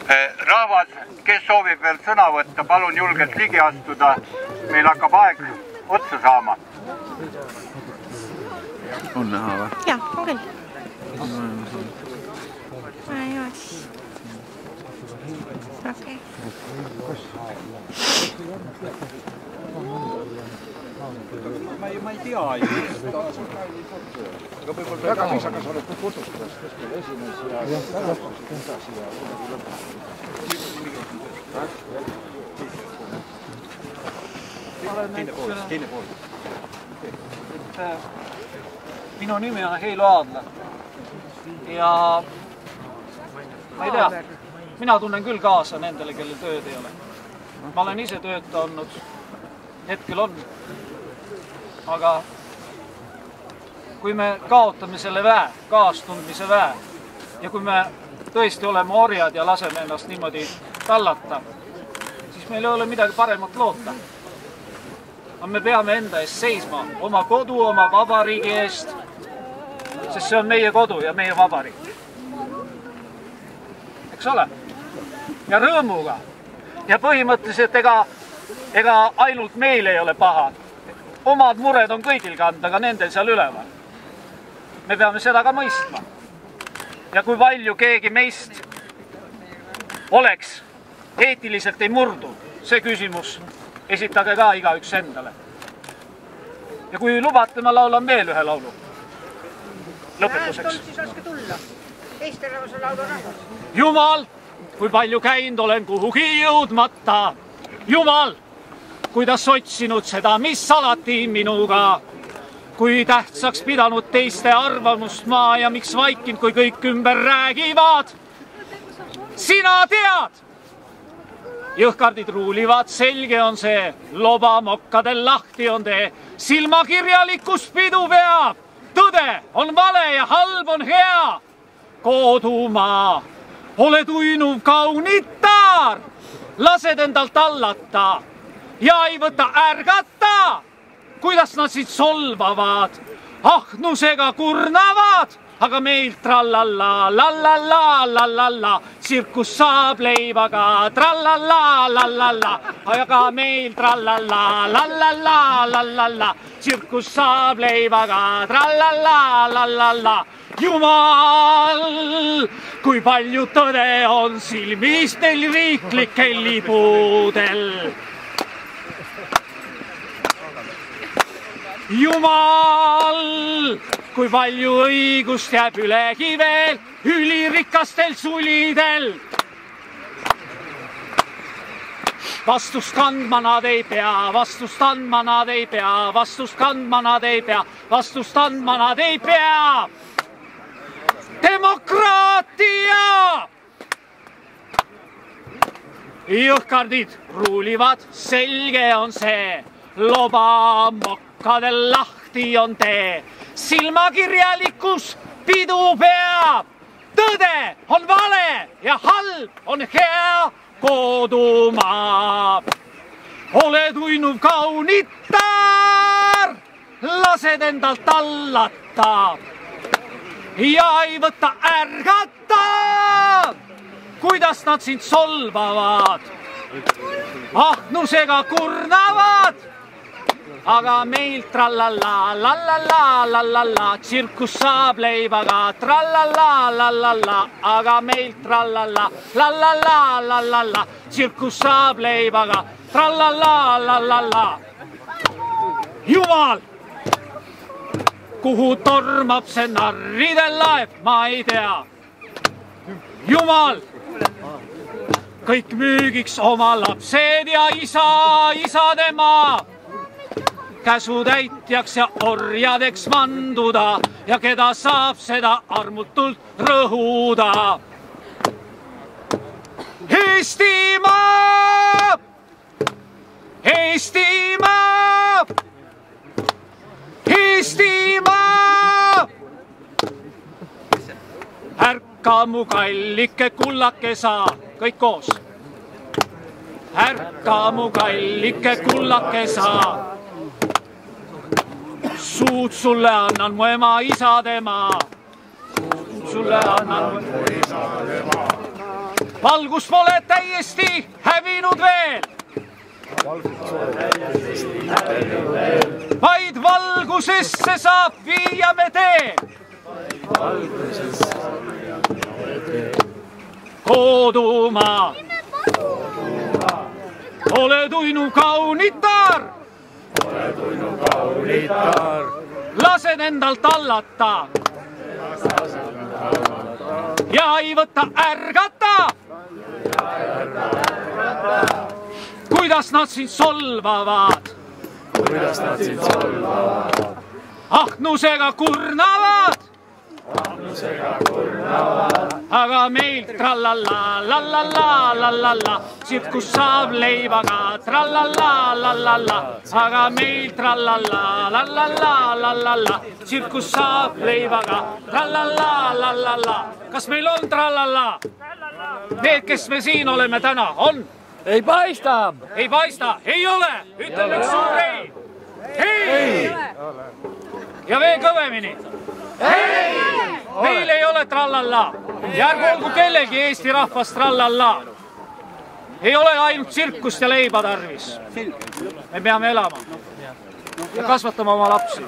Rahvas, kes soovib veel sõna võtta, palun julgelt ligi astuda. Meil hakkab aeg otsa saama. On näha või? Jah, on küll. Okei. Ma ei tea ju. Väga viisakas oled tutvustades, kes meil esines ja edasi ja Teine pool. Minu nimi on Heilo Aadla ja ma ei tea, mina tunnen küll kaasa nendele, kellel tööd ei ole. Ma olen ise tööta olnud, hetkel on, aga kui me kaotame selle väe, kaastundmise väe ja kui me tõesti oleme orjad ja laseme ennast niimoodi tallata, siis meil ei ole midagi paremat loota. Me peame enda eest seisma, oma kodu, oma vabariigi eest, sest see on meie kodu ja meie vabariik. Eks ole? Ja rõõmuga. Ja põhimõtteliselt ega ainult meil ei ole paha. Omad mured on kõigil kanda, aga nendel seal üleval. Me peame seda ka mõistma. Ja kui palju keegi meist oleks, eetiliselt ei murdu, see küsimus esitage ka igaüks endale. Ja kui lubate, ma laulan veel ühe laulu. Lõpetuseks. Siis oske tulla. Eesti rahvuse laulu rahvas. Jumal, kui palju käinud olen kuhugi jõudmata. Jumal, kuidas otsinud seda, mis alati minuga. Kui tähtsaks pidanud teiste arvamust maa ja miks vaikinud, kui kõik ümber räägivad. Sina tead! Jõhkardid ruulivad, selge on see, loba mokkadel lahti on tee, silmakirjalikkus pidu peab, tõde on vale ja halb on hea. Kodumaa, oled uinuv kaunitar, lased endalt tallata ja ei võta ärgata, kuidas nad siit solvavad, ahnusega kurnavad. Aga meil trallalla, lallalla, lallalla, tsirkus saab leivaga, trallalla, lallalla, aga meil trallalla, lallalla, lallalla, tsirkus saab leivaga, trallalla, lallalla. Jumal, kui palju tõde on silmistel riiklikel libudel. Jumal, kui palju õigust jääb ülegi veel ülirikastel sulidel. Vastust kandma nad ei pea, vastust andma nad ei pea, vastust kandma nad ei pea, vastust andma nad ei pea. Demokraatia! Jõhkardid ruulivad, selge on see, loba mokkadel lahti on tee. Silmakirjalikkus pidu peab, tõde on vale ja halb on hea. Kodumaa, oled uinuv kaunitar, lased endalt tallata ja ei võta ärgata, kuidas nad sind solvavad, ahnusega kurnavad. Aga meil trallalla, lallalla, lallalla, tsirkus saab leivaga, trallalla, lallalla, aga meil trallalla, lallalla, lallalla, tsirkus saab leivaga, trallalla, lallalla. Jumal, kuhu tormab see narridel laev, ma ei tea. Jumal, kõik müügiks oma lapsed ja isade maa. Käsutäitjaks ja orjadeks vanduda ja keda saab seda armutult rõhuda. Eestimaa! Eestimaa! Eestimaa! Ärka mu kallike kullake sa, kõik koos. Ärka mu kallike kullake sa. Suud sulle annan mu ema isa tema. Suud sulle annan mu ema isa tema. valgus pole täiesti hävinud veel. Vaid valgusesse saab viia me tee. Kodumaa, ole tuinu kaunitar. Lasen endalt allata ja ei võta ärgata. Kuidas nad sind solvavad, ahnusega kurnavad, aga meil trallalla, lallalla, lallalla, tsirkus saab leivaga, trallalla, lallalla, aga meil trallalla, lallalla, lallalla, tsirkus saab leivaga, trallalla, lallalla. Kas meil on trallalla? Need, kes me siin oleme täna, on? Ei paista! Ei paista, ei ole! Ütleme üks suur ei! Ei! Ja veel kõvemini! Ei! Meil ei ole trallalla! Ja ärgu olgu kellelgi Eesti rahvast trallalla! Ei ole ainult tsirkust ja leiba tarvis. Me peame elama ja kasvatama oma lapsi.